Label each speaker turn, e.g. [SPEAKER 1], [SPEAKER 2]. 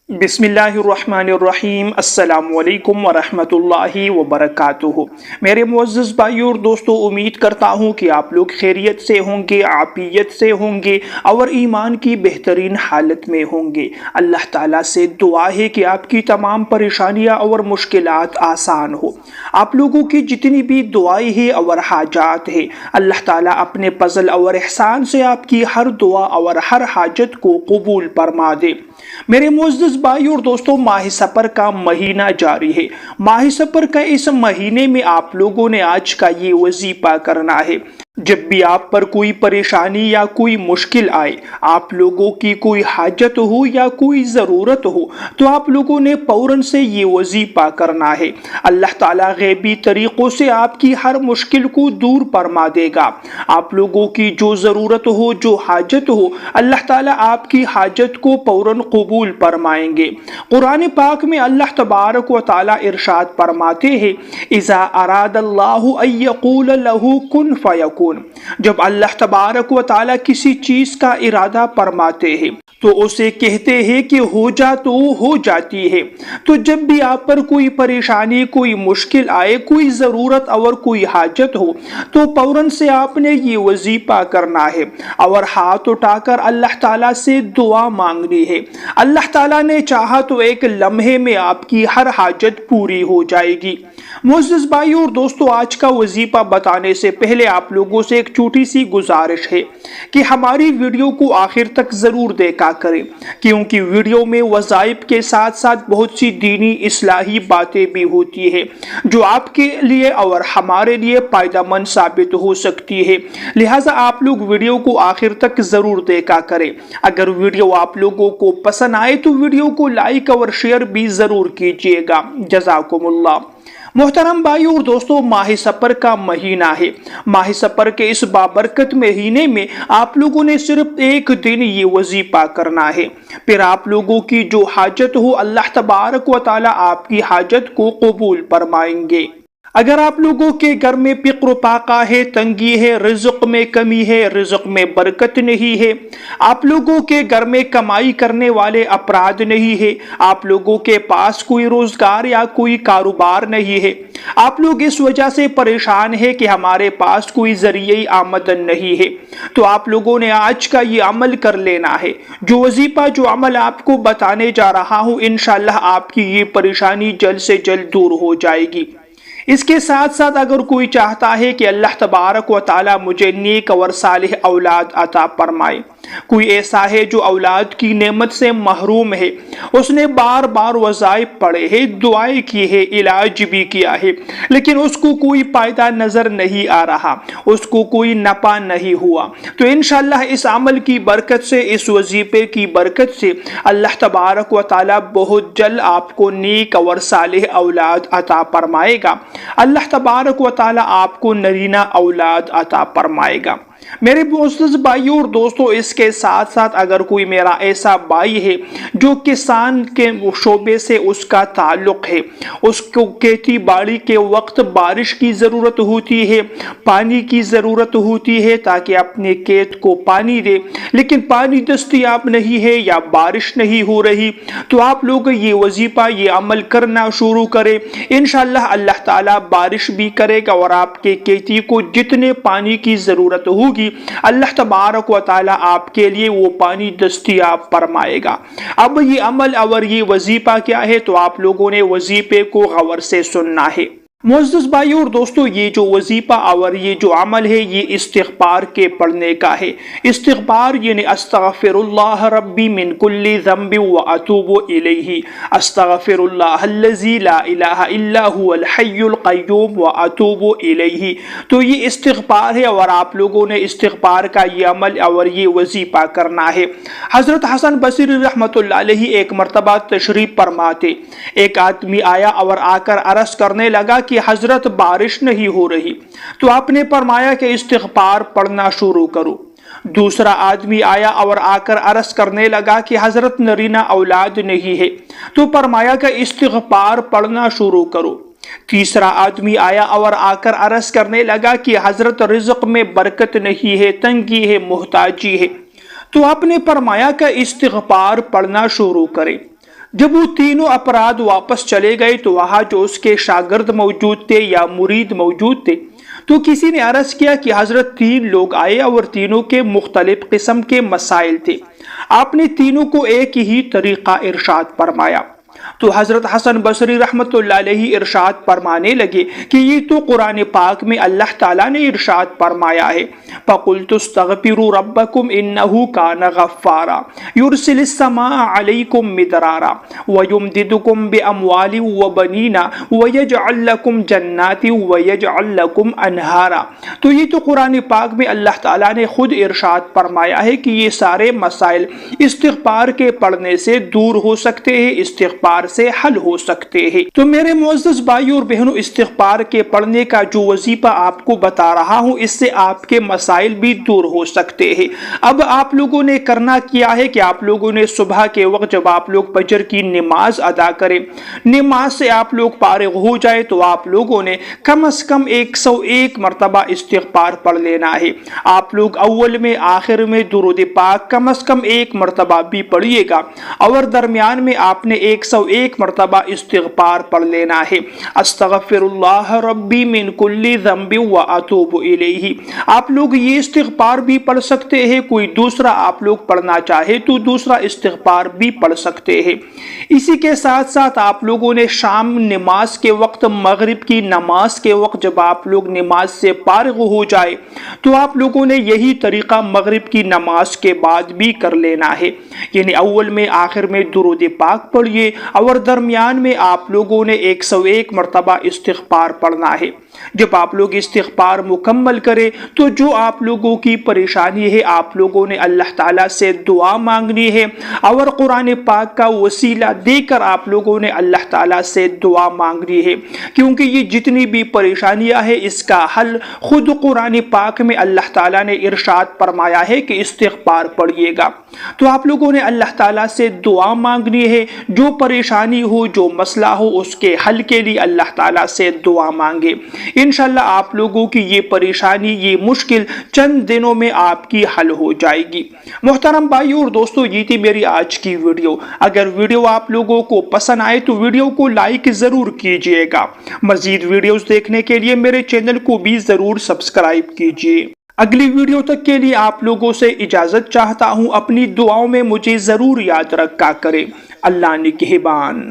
[SPEAKER 1] बिस्मिल्लाहिर्रहमानिर्रहीम। अस्सलाम वालेकुम वरहमतुल्लाहि वबरकातुहू। मेरे मुअज़्ज़ज़ भाइयों और दोस्तों, उम्मीद करता हूँ कि आप लोग खैरियत से होंगे, आफियत से होंगे और ईमान की बेहतरीन हालत में होंगे। अल्लाह ताला से दुआ है कि आपकी तमाम परेशानियाँ और मुश्किलात आसान हो। आप लोगों की जितनी भी दुआएं हैं और हाजात है, अल्लाह ताला अपने फज़ल और एहसान से आपकी हर दुआ और हर हाजत को कबूल फरमा दे। मेरे मुअज़्ज़ज़ भाइयों और दोस्तों, माह सफर का महीना जारी है। माह सफर का इस महीने में आप लोगों ने आज का ये वजीफा करना है। जब भी आप पर कोई परेशानी या कोई मुश्किल आए, आप लोगों की कोई हाजत हो या कोई ज़रूरत हो, तो आप लोगों ने फौरन से ये वजीफा करना है। अल्लाह ताला गैबी तरीक़ों से आपकी हर मुश्किल को दूर फरमा देगा। आप लोगों की जो ज़रूरत हो, जो हाजत हो, अल्लाह ताला आपकी हाजत को फौरन कबूल फरमाएंगे। कुरान पाक में अल्लाह तबारक व तआला इरशाद फरमाते हैं, इज़ा अरादल्लाहु अन यक़ूल लहू कुन फयकुन। जब अल्लाह तबारक व तआला किसी चीज का इरादा फरमाते हैं तो उसे कहते हैं कि हो जा तो हो जाती है। तो जब भी आप पर कोई परेशानी, कोई मुश्किल आए, कोई ज़रूरत और कोई हाजत हो, तो फौरन से आपने ये वजीफा करना है और हाथ उठाकर अल्लाह ताला से दुआ मांगनी है। अल्लाह ताला ने चाहा तो एक लम्हे में आपकी हर हाजत पूरी हो जाएगी। मुअज़्ज़ज़ भाइयों और दोस्तों, आज का वजीफा बताने से पहले आप लोगों से एक छोटी सी गुजारिश है कि हमारी वीडियो को आखिर तक ज़रूर देखा करें, क्योंकि वीडियो में वज़ाइफ के साथ साथ बहुत सी दीनी इस्लाही बातें भी होती है जो आपके लिए और हमारे लिए फ़ायदेमंद साबित हो सकती है। लिहाजा आप लोग वीडियो को आखिर तक ज़रूर देखा करें। अगर वीडियो आप लोगों को पसंद आए तो वीडियो को लाइक और शेयर भी ज़रूर कीजिएगा। जज़ाकुमुल्लाह। मोहतरम भाइयों और दोस्तों, माह सफर का महीना है। माह सफर के इस बाबरकत महीने में आप लोगों ने सिर्फ एक दिन ये वजीफा करना है। फिर आप लोगों की जो हाजत हो, अल्लाह तबारक व तआला आपकी हाजत को कबूल फरमाएंगे। अगर आप लोगों के घर में फिक्र फाका है, तंगी है, रिज़्क़ में कमी है, रिज़्क़ में बरकत नहीं है, आप लोगों के घर में कमाई करने वाले अफराद नहीं है, आप लोगों के पास कोई रोजगार या कोई कारोबार नहीं है, आप लोग इस वजह से परेशान है कि हमारे पास कोई ज़रिए आमदन नहीं है, तो आप लोगों ने आज का ये अमल कर लेना है। जो वजीफा, जो अमल आपको बताने जा रहा हूँ, इंशाअल्लाह आपकी ये परेशानी जल्द से जल्द दूर हो जाएगी। इसके साथ साथ अगर कोई चाहता है कि अल्लाह तबारक व तआला मुझे नेक और सालिह औलाद अता फरमाए, कोई ऐसा है जो औलाद की नेमत से महरूम है, उसने बार बार वज़ाइफ पढ़े हैं, दुआएं की है, इलाज भी किया है, लेकिन उसको कोई फ़ायदा नज़र नहीं आ रहा, उसको कोई नफ़ा नहीं हुआ, तो इंशाअल्लाह इस अमल की बरकत से, इस वजीफे की बरकत से अल्लाह तबारक व तआला बहुत जल्द आपको नेक और सालिह औलाद अता फरमाएगा। अल्लाह तबारक व तआला आपको नरीना औलाद अता फरमाएगा। मेरे मुअज़्ज़ज़ भाइयों और दोस्तों, इसके साथ साथ अगर कोई मेरा ऐसा भाई है जो किसान के शोबे से उसका ताल्लुक़ है, उसको खेती बाड़ी के वक्त बारिश की ज़रूरत होती है, पानी की ज़रूरत होती है ताकि अपने खेत को पानी दे, लेकिन पानी दस्तयाब नहीं है या बारिश नहीं हो रही, तो आप लोग ये वजीफा, ये अमल करना शुरू करें। इंशाअल्लाह अल्लाह ताला बारिश भी करेगा और आपके खेती को जितने पानी की ज़रूरत होगी, अल्लाह तबारक व तआला आपके लिए वो पानी दस्तयाब फरमाएगा। अब ये अमल और ये वजीफा क्या है, तो आप लोगों ने वजीफे को गौर से सुनना है। मुअज़्ज़ज़ भाइयों और दोस्तों, ये जो वजीफा और ये जो अमल है, ये इस्तिग़फ़ार के पढ़ने का है। इस्तिग़फ़ार यानी अस्तग़फ़िरुल्लाह रब्बी मिन कुल्ली ज़ंबि व अतूबु इलैहि, अस्तग़फ़िरुल्लाहल्लज़ी ला इलाहा इल्ला हुवल हय्युल क़य्यूम व अतूबु इलैहि। तो ये इस्तिग़फ़ार है और आप लोगों ने इस्तिग़फ़ार का ये अमल और ये वजीफा करना है। हज़रत हसन बसरी रहमतुल्लाह अलैहि एक मरतबा तशरीफ़ फरमाते, एक आदमी आया और आकर अर्ज़ करने लगा कि हजरत बारिश नहीं हो रही, तो आपने फरमाया कि इस्तिग़फ़ार पढ़ना शुरू करो। दूसरा आदमी आया और आकर अर्ज़ करने लगा कि हजरत नरीना औलाद नहीं है, तो फरमाया कि इस्तिग़फ़ार पढ़ना शुरू करो। तीसरा आदमी आया और आकर अर्ज़ करने लगा कि हजरत रिज़्क़ में बरकत नहीं है, तंगी है, मोहताजी है, तो आपने फरमाया कि इस्तिग़फ़ार पढ़ना शुरू करें। جب وہ تینوں افراد واپس چلے گئے تو وہاں جو اس کے شاگرد موجود تھے یا مرید موجود تھے تو کسی نے عرض کیا کہ حضرت تین لوگ آئے اور تینوں کے مختلف قسم کے مسائل تھے، آپ نے تینوں کو ایک ہی طریقہ ارشاد فرمایا۔ تو حضرت حسن بصری رحمت اللہ علیہ ارشاد فرمانے لگے کہ یہ تو قرآن پاک میں اللہ تعالیٰ نے ارشاد فرمایا ہے، فَقُلْتُ اسْتَغْفِرُوا رَبَّكُمْ إِنَّهُ كَانَ غَفَّارًا يُرْسِلِ السَّمَاءَ عَلَيْكُمْ مِدْرَارًا وَيُمْدِدْكُمْ بِأَمْوَالٍ وَبَنِينَ وَيَجْعَلْ لَكُمْ جَنَّاتٍ وَيَجْعَلْ لَكُمْ أَنْهَارًا۔ تو یہ تو قرآن پاک میں اللہ تعالیٰ نے خود ارشاد فرمایا ہے کہ یہ سارے مسائل استغفار کے پڑھنے سے دور ہو سکتے ہیں، استغفار سے حل ہو سکتے ہیں۔ تو میرے معزز بھائیوں اور بہنوں، استغفار کے پڑھنے کا جو وظیفہ آپ کو بتا رہا ہوں، اس سے آپ کے مسائل بھی دور ہو سکتے ہیں۔ اب آپ لوگوں نے کرنا کیا ہے کہ آپ لوگوں نے صبح کے وقت جب آپ لوگ فجر کی نماز ادا کریں، نماز سے آپ لوگ فارغ ہو جائے تو آپ لوگوں نے کم از کم 101 مرتبہ استغفار پڑھ لینا ہے۔ آپ لوگ اول میں آخر میں درود پاک کم از کم 1 مرتبہ بھی پڑھیے گا، اور درمیان میں آپ نے 101 مرتبہ استغفار پڑھ لینا ہے۔ استغفر اللہ ربی من کل ذنب واتوب الیہ۔ آپ لوگ یہ استغفار بھی پڑھ سکتے ہیں، کوئی دوسرا آپ لوگ پڑھنا چاہے تو دوسرا استغفار بھی پڑھ سکتے ہیں۔ اسی کے ساتھ ساتھ آپ لوگوں نے شام نماز کے وقت، مغرب کی نماز کے وقت جب آپ لوگ نماز سے فارغ ہو جائے تو آپ لوگوں نے یہی طریقہ مغرب کی نماز کے بعد بھی کر لینا ہے، یعنی اول میں آخر میں درود پاک پڑھیے اور درمیان میں آپ لوگوں نے 101 مرتبہ استغفار پڑھنا ہے۔ جب آپ لوگ استغفار مکمل کرے تو جو آپ لوگوں کی پریشانی ہے آپ لوگوں نے اللہ تعالیٰ سے دعا مانگنی ہے، اور قرآن پاک کا وسیلہ دے کر آپ لوگوں نے اللہ تعالیٰ سے دعا مانگنی ہے، کیونکہ یہ جتنی بھی پریشانیاں ہیں اس کا حل خود قرآن پاک میں اللہ تعالیٰ نے ارشاد فرمایا ہے کہ استغفار پڑھیے گا۔ تو آپ لوگوں نے اللہ تعالیٰ سے دعا مانگنی ہے، جو پریشانی ہو، جو مسئلہ ہو، اس کے حل کے لیے اللہ تعالیٰ سے دعا مانگے۔ انشاءاللہ آپ لوگوں کی یہ پریشانی، یہ مشکل چند دنوں میں آپ کی حل ہو جائے گی۔ محترم بھائیوں اور دوستوں، یہ تھی میری آج کی ویڈیو۔ اگر ویڈیو آپ لوگوں کو پسند آئے تو ویڈیو کو لائک ضرور کیجئے گا۔ مزید ویڈیوز دیکھنے کے لیے میرے چینل کو بھی ضرور سبسکرائب کیجئے۔ اگلی ویڈیو تک کے لیے آپ لوگوں سے اجازت چاہتا ہوں، اپنی دعاؤں میں مجھے ضرور یاد رکھا کریں۔ اللہ نگہبان۔